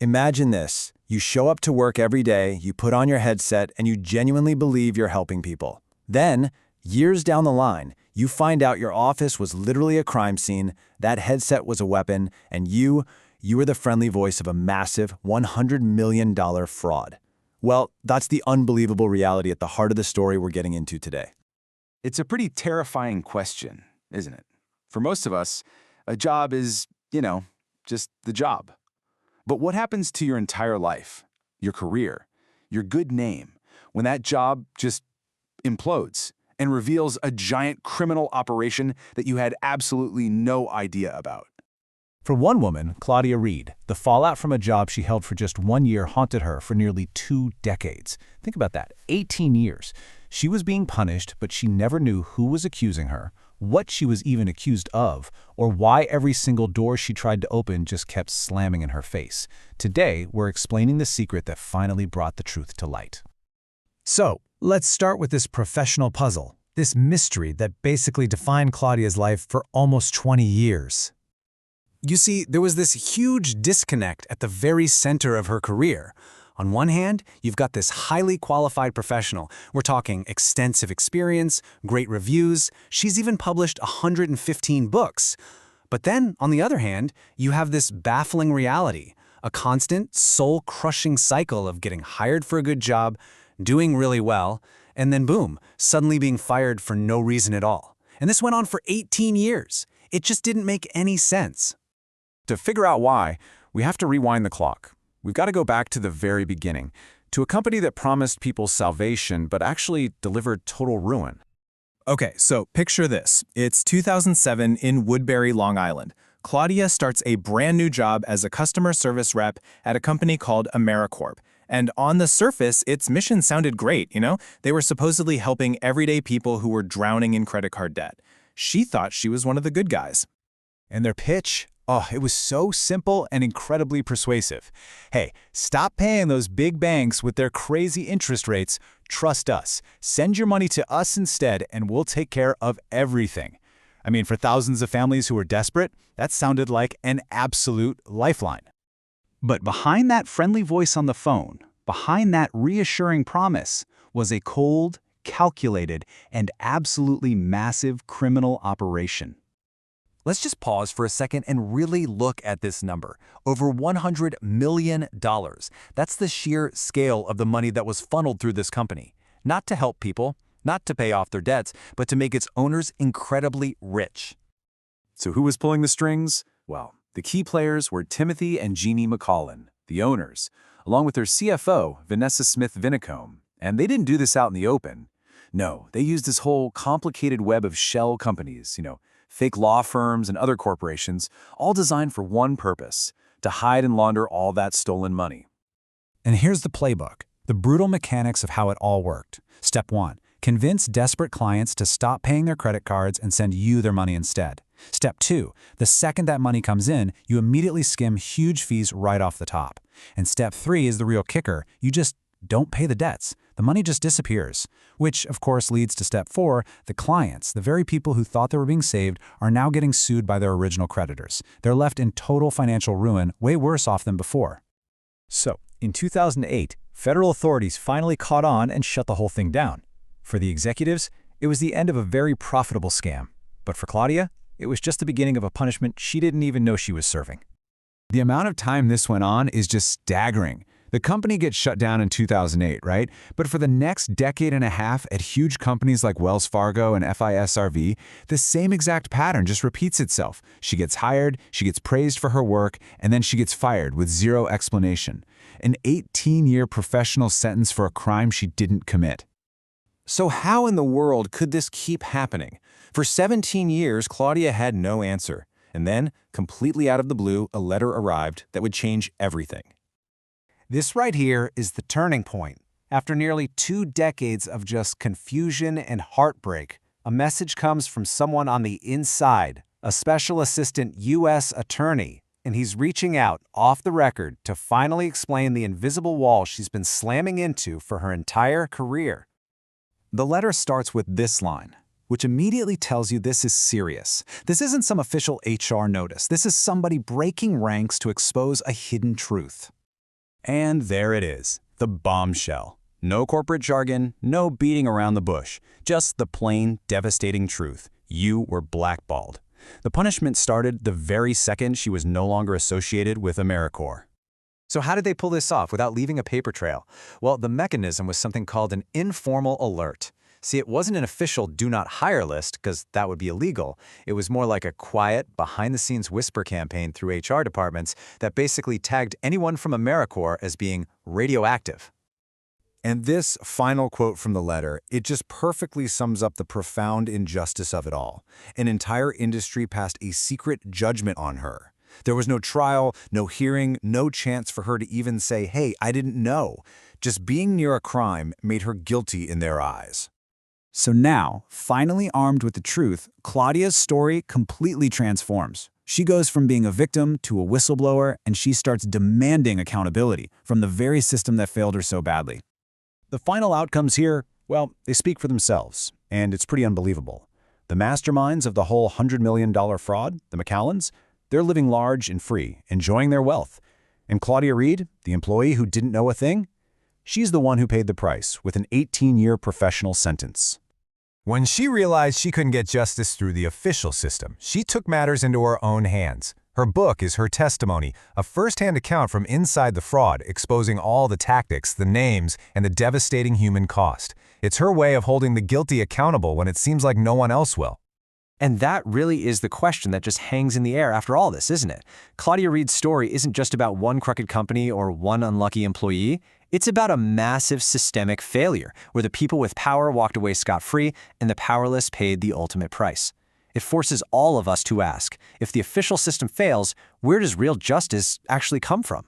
Imagine this. You show up to work every day, you put on your headset, and you genuinely believe you're helping people. Then, years down the line, you find out your office was literally a crime scene, that headset was a weapon, and you were the friendly voice of a massive $100 million fraud. Well, that's the unbelievable reality at the heart of the story we're getting into today. It's a pretty terrifying question, isn't it? For most of us, a job is, just the job. But what happens to your entire life, your career, your good name, when that job just implodes and reveals a giant criminal operation that you had absolutely no idea about? For one woman, Claudia Reid, the fallout from a job she held for just 1 year haunted her for nearly 2 decades. Think about that, 18 years. She was being punished, but she never knew who was accusing her, what she was even accused of, or why every single door she tried to open just kept slamming in her face. Today, we're explaining the secret that finally brought the truth to light. So, let's start with this professional puzzle, this mystery that basically defined Claudia's life for almost 20 years. You see, there was this huge disconnect at the very center of her career. On one hand, you've got this highly qualified professional. We're talking extensive experience, great reviews. She's even published 115 books. But then, on the other hand, you have this baffling reality, a constant, soul-crushing cycle of getting hired for a good job, doing really well, and then boom, suddenly being fired for no reason at all. And this went on for 18 years. It just didn't make any sense. To figure out why, we have to rewind the clock. We've got to go back to the very beginning, to a company that promised people salvation but actually delivered total ruin. Okay, so picture this. It's 2007 in Woodbury, Long Island. Claudia starts a brand new job as a customer service rep at a company called AmeriCorp. And on the surface, its mission sounded great, They were supposedly helping everyday people who were drowning in credit card debt. She thought she was one of the good guys. And their pitch? Oh, it was so simple and incredibly persuasive. Hey, stop paying those big banks with their crazy interest rates. Trust us. Send your money to us instead, and we'll take care of everything. I mean, for thousands of families who were desperate, that sounded like an absolute lifeline. But behind that friendly voice on the phone, behind that reassuring promise, was a cold, calculated, and absolutely massive criminal operation. Let's just pause for a second and really look at this number. Over $100 million. That's the sheer scale of the money that was funneled through this company. Not to help people, not to pay off their debts, but to make its owners incredibly rich. So who was pulling the strings? Well, the key players were Timothy and Jeannie McCollin, the owners, along with their CFO, Vanessa Smith-Vinicombe. And they didn't do this out in the open. No, they used this whole complicated web of shell companies, fake law firms and other corporations, all designed for one purpose, to hide and launder all that stolen money. And here's the playbook, the brutal mechanics of how it all worked. Step 1, convince desperate clients to stop paying their credit cards and send you their money instead. Step 2, the second that money comes in, you immediately skim huge fees right off the top. And step 3 is the real kicker. You just don't pay the debts. The money just disappears, which of course leads to step 4. The clients, the very people who thought they were being saved, are now getting sued by their original creditors. They're left in total financial ruin, way worse off than before. So, in 2008, federal authorities finally caught on and shut the whole thing down. For the executives, it was the end of a very profitable scam. But for Claudia, it was just the beginning of a punishment she didn't even know she was serving. The amount of time this went on is just staggering. The company gets shut down in 2008, right? But for the next decade and a half at huge companies like Wells Fargo and FISRV, the same exact pattern just repeats itself. She gets hired, she gets praised for her work, and then she gets fired with zero explanation. An 18-year professional sentence for a crime she didn't commit. So how in the world could this keep happening? For 17 years, Claudia had no answer. And then, completely out of the blue, a letter arrived that would change everything. This right here is the turning point. After nearly 2 decades of just confusion and heartbreak, a message comes from someone on the inside, a special assistant U.S. attorney, and he's reaching out off the record to finally explain the invisible wall she's been slamming into for her entire career. The letter starts with this line, which immediately tells you this is serious. This isn't some official HR notice. This is somebody breaking ranks to expose a hidden truth. And there it is, the bombshell. No corporate jargon, no beating around the bush, just the plain, devastating truth. You were blackballed. The punishment started the very second she was no longer associated with AmeriCorp. So how did they pull this off without leaving a paper trail? Well, the mechanism was something called an informal alert. See, it wasn't an official do not hire list, because that would be illegal. It was more like a quiet, behind-the-scenes whisper campaign through HR departments that basically tagged anyone from AmeriCorp as being radioactive. And this final quote from the letter, it just perfectly sums up the profound injustice of it all. An entire industry passed a secret judgment on her. There was no trial, no hearing, no chance for her to even say, hey, I didn't know. Just being near a crime made her guilty in their eyes. So now, finally armed with the truth, Claudia's story completely transforms. She goes from being a victim to a whistleblower, and she starts demanding accountability from the very system that failed her so badly. The final outcomes here, well, they speak for themselves, and it's pretty unbelievable. The masterminds of the whole $100 million fraud, the McCallans, they're living large and free, enjoying their wealth. And Claudia Reid, the employee who didn't know a thing, she's the one who paid the price with an 18-year professional sentence. When she realized she couldn't get justice through the official system, she took matters into her own hands. Her book is her testimony, a first-hand account from inside the fraud, exposing all the tactics, the names, and the devastating human cost. It's her way of holding the guilty accountable when it seems like no one else will. And that really is the question that just hangs in the air after all this, isn't it? Claudia Reid's story isn't just about one crooked company or one unlucky employee. It's about a massive systemic failure where the people with power walked away scot-free and the powerless paid the ultimate price. It forces all of us to ask, if the official system fails, where does real justice actually come from?